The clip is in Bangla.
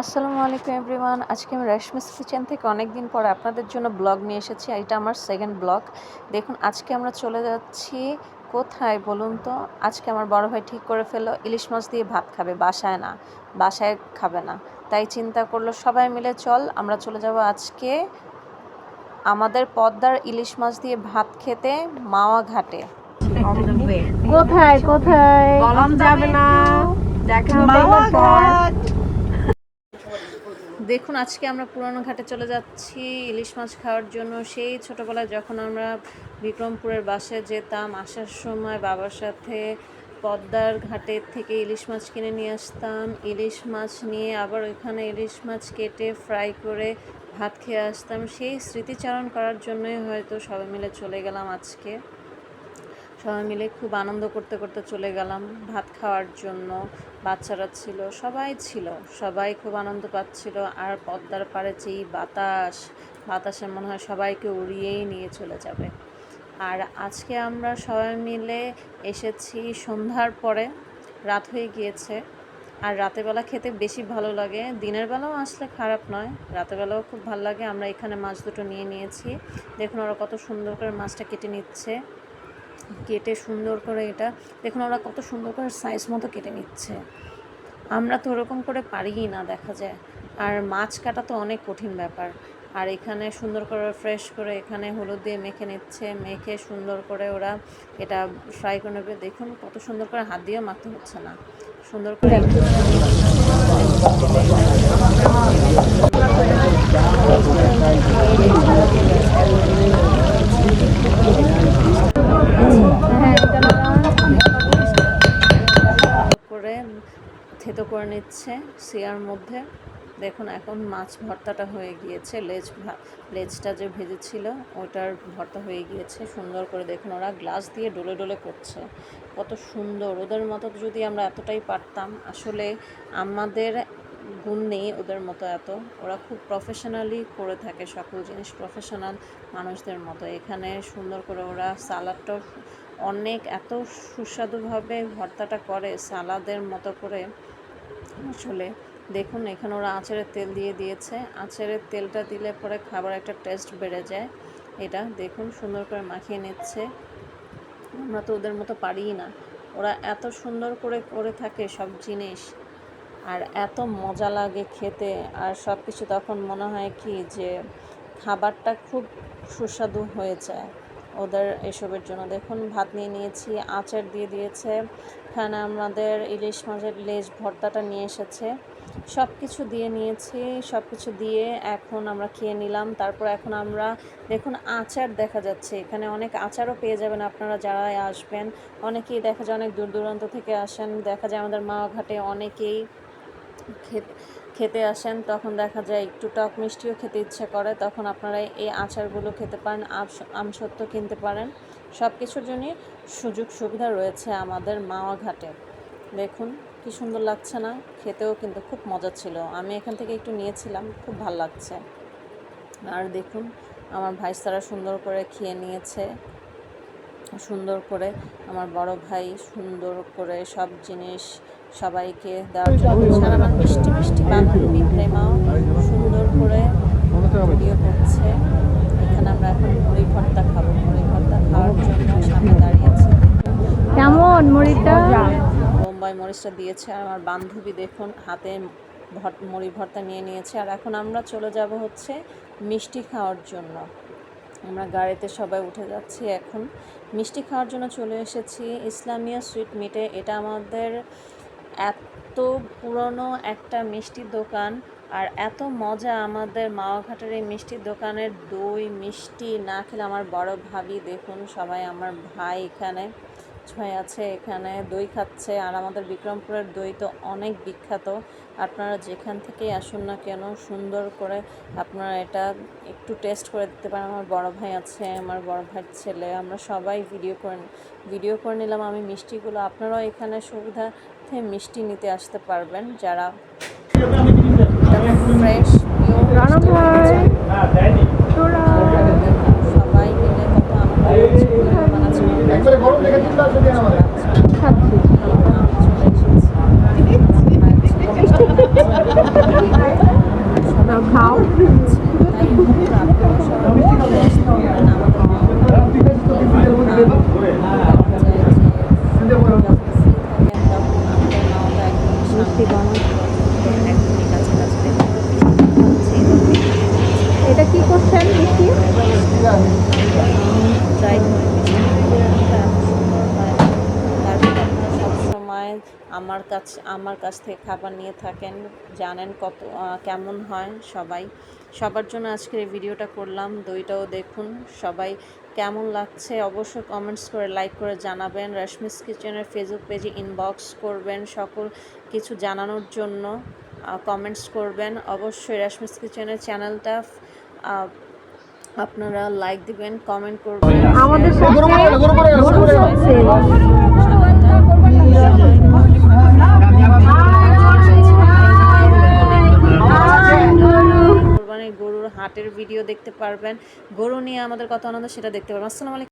আসসালামু আলাইকুম এভরিওয়ান। আজকে আমি রেশমিস কিচেন থেকে অনেক দিন পরে আপনাদের জন্য ব্লগ নিয়ে এসেছি। এটা আমার সেকেন্ড ব্লগ। দেখুন আজকে আমরা চলে যাচ্ছি কোথায় বলুন তো? আজকে আমার বড় ভাই ঠিক করে ফেললো ইলিশ মাছ দিয়ে ভাত খাবে, বাসায় না, বাসায় খাবে না। তাই চিন্তা করলো সবাই মিলে চল আমরা চলে যাব আজকে আমাদের পদ্মার ইলিশ মাছ দিয়ে ভাত খেতে মাওয়া ঘাটে। কোথায় কোথায় বলা যাবে না, দেখা হবে পর। দেখুন আজকে আমরা পুরানো ঘাটে চলে যাচ্ছি ইলিশ মাছ খাওয়ার জন্য। সেই ছোটোবেলায় যখন আমরা বিক্রমপুরের বাসায় যেতাম, আসার সময় বাবার সাথে পদ্মার ঘাটের থেকে ইলিশ মাছ কিনে নিয়ে আসতাম। ইলিশ মাছ নিয়ে আবার ওইখানে ইলিশ মাছ কেটে ফ্রাই করে ভাত খেয়ে আসতাম। সেই স্মৃতিচারণ করার জন্যই হয়তো সবাই মিলে চলে গেলাম আজকে। সবাই মিলে খুব আনন্দ করতে করতে চলে গেলাম ভাত খাওয়ার জন্য। বাচ্চারা ছিল, সবাই খুব আনন্দ পাচ্ছিল। আর পদ্মার পাড়ে যেই বাতাসে মনে হয় সবাইকে উড়িয়েই নিয়ে চলে যাবে। আর আজকে আমরা সবাই মিলে এসেছি সন্ধ্যার পরে, রাত হয়ে গিয়েছে। আর রাতেরবেলা খেতে বেশি ভালো লাগে, দিনের বেলাও আসলে খারাপ নয়, রাতেরবেলাও খুব ভালো লাগে। আমরা এখানে মাছ দুটো নিয়ে নিয়েছি। দেখুন ওরা কত সুন্দর করে মাছটা কেটে নিচ্ছে, কেটে সুন্দর করে এটা দেখুন ওরা কত সুন্দর করে সাইজ মতো কেটে নিচ্ছে। আমরা তো ওরকম করে পারিই না দেখা যায়। আর মাছ কাটা তো অনেক কঠিন ব্যাপার। আর এখানে সুন্দর করে ফ্রেশ করে এখানে হলুদ দিয়ে মেখে নিচ্ছে, মেখে সুন্দর করে ওরা এটা ফ্রাই করে নেবে। দেখুন কত সুন্দর করে, হাত দিয়েও মাখতে হচ্ছে না, সুন্দর করে করে থেতো করে নিচ্ছে সিয়ার মধ্যে। দেখুন এখন মাছ ভর্তাটা হয়ে গিয়েছে, লেজটা যে ভেজেছিল ওটার ভর্তা হয়ে গিয়েছে সুন্দর করে। দেখুন ওরা গ্লাস দিয়ে ডলে ডলে করছে, কত সুন্দর। ওদের মতো যদি আমরা এতটাই পারতাম, আসলে আমাদের গুণ নেই ওদের মতো এত। ওরা খুব প্রফেশনালি করে থাকে সকল জিনিস, প্রফেশনাল মানুষদের মতো। এখানে সুন্দর করে ওরা সালাডটাও অনেক এত সুস্বাদুভাবে ভর্তাটা করে, সালাদের মতো করে আসলে। দেখুন এখানে ওরা আচারের তেল দিয়ে দিয়েছে, আচারের তেলটা দিলে পরে খাবার একটা টেস্ট বেড়ে যায়। এটা দেখুন সুন্দর করে মাখিয়ে নিচ্ছে। আমরা তো ওদের মতো পারিই না, ওরা এত সুন্দর করে করে থাকে সব জিনিস, আর এত মজা লাগে খেতে। আর সব কিছু তখন মনে হয় কি যে খাবারটা খুব সুস্বাদু হয়ে যায় ওদের এসবের জন্য। দেখুন ভাত নিয়ে নিয়েছি, আচার দিয়ে দিয়েছে, এখানে আমাদের ইলিশ মাছের লেজ ভর্তাটা নিয়ে এসেছে, সব কিছু দিয়ে নিয়েছি। সব কিছু দিয়ে এখন আমরা খেয়ে নিলাম। তারপর এখন আমরা দেখুন আচার দেখা যাচ্ছে, এখানে অনেক আচারও পেয়ে যাবেন আপনারা যারা আসবেন। অনেকেই দেখা যায় অনেক দূর দূরান্ত থেকে আসেন, দেখা যায় আমাদের মাওয়া ঘাটে অনেকেই খেতে আসেন, তখন দেখা যায় একটু টক মিষ্টিও খেতে ইচ্ছে করে, তখন আপনারা এই আচারগুলো খেতে পারেন, আমসত্ত্ব কিনতে পারেন। সব কিছুর জন্যই সুযোগ সুবিধা রয়েছে আমাদের মাওয়া ঘাটে। দেখুন কি সুন্দর লাগছে না? খেতেও কিন্তু খুব মজা ছিল, আমি এখান থেকে একটু নিয়েছিলাম, খুব ভালো লাগছে। আর দেখুন আমার ভাইস্তারা সুন্দর করে খেয়ে নিয়েছে, সুন্দর করে আমার বড় ভাই সুন্দর করে সব জিনিস সবাইকে দেওয়ার জন্য। সারা আমার মিষ্টি মিষ্টি বান্ধবী প্রেমাও সুন্দর করে ভিডিও করছে। এখানে আমরা এখন মুড়ি ভর্তা খাবো, মুড়ি ভর্তা খাওয়ার জন্য সামনে দাঁড়িয়েছি। কেমন মুড়িটা? বোম্বাই মরিচটা দিয়েছে। আর আমার বান্ধবী দেখুন হাতে মুড়ি ভর্তা নিয়ে নিয়েছে। আর এখন আমরা চলে যাব হচ্ছে মিষ্টি খাওয়ার জন্য। আমরা গাড়িতে সবাই উঠে যাচ্ছি, এখন মিষ্টি খাওয়ার জন্য চলে এসেছি ইসলামিয়া সুইট মিটে। এটা আমাদের এত পুরনো একটা মিষ্টির দোকান, আর এত মজা আমাদের মাওয়া ঘাটের এই মিষ্টির দোকানের দই মিষ্টি না খেলে। আমার বড় ভাবি দেখুন, সবাই আমার ভাই এখানে সবাই আছে, এখানে দই খাচ্ছে। আর আমাদের বিক্রমপুরের দই তো অনেক বিখ্যাত, আপনারা যেখান থেকেই আসুন না কেন সুন্দর করে আপনারা এটা একটু টেস্ট করে দিতে পারেন। আমার বড় ভাই আছে, আমার বড় ভাইয়ের ছেলে, আমরা সবাই ভিডিও করে নিলাম আমি মিষ্টিগুলো। আপনারাও এখানে সুবিধাতে মিষ্টি নিতে আসতে পারবেন যারা ফ্রেশ সবাই মিলে কত আনন্দ। দাও, খাও। তাই বন্ধুরা আপনারা সবাই ঘুরে আসতে পারেন আমাদের মিষ্টি বানাও। একদমই কাছাকাছি দেখুন বৃষ্টি হচ্ছে, এটা কি করছেন মিষ্টি? ড্রাই করে মিষ্টি এটা এত সুন্দর হয়। তারপর আপনারা সবসময় আমার কাছ থেকে খাবার নিয়ে থাকেন, জানেন কত কেমন হয়। সবার জন্য আজকের এই ভিডিওটা করলাম। দইটাও দেখুন সবাই কেমন লাগছে অবশ্যই কমেন্টস করে লাইক করে জানাবেন। রশ্মিস কিচেনের ফেসবুক পেজে ইনবক্স করবেন সকল কিছু জানানোর জন্য, কমেন্টস করবেন অবশ্যই। রশ্মিস কিচেনের চ্যানেলটা আপনারা লাইক দিবেন, কমেন্ট করবেন। আমাদের সাথে কোরবানির গরুর হাটের ভিডিও দেখতে পারবেন, গরু নিয়ে আমাদের কত আনন্দ সেটা দেখতে পারবেন। আসসালামু আলাইকুম।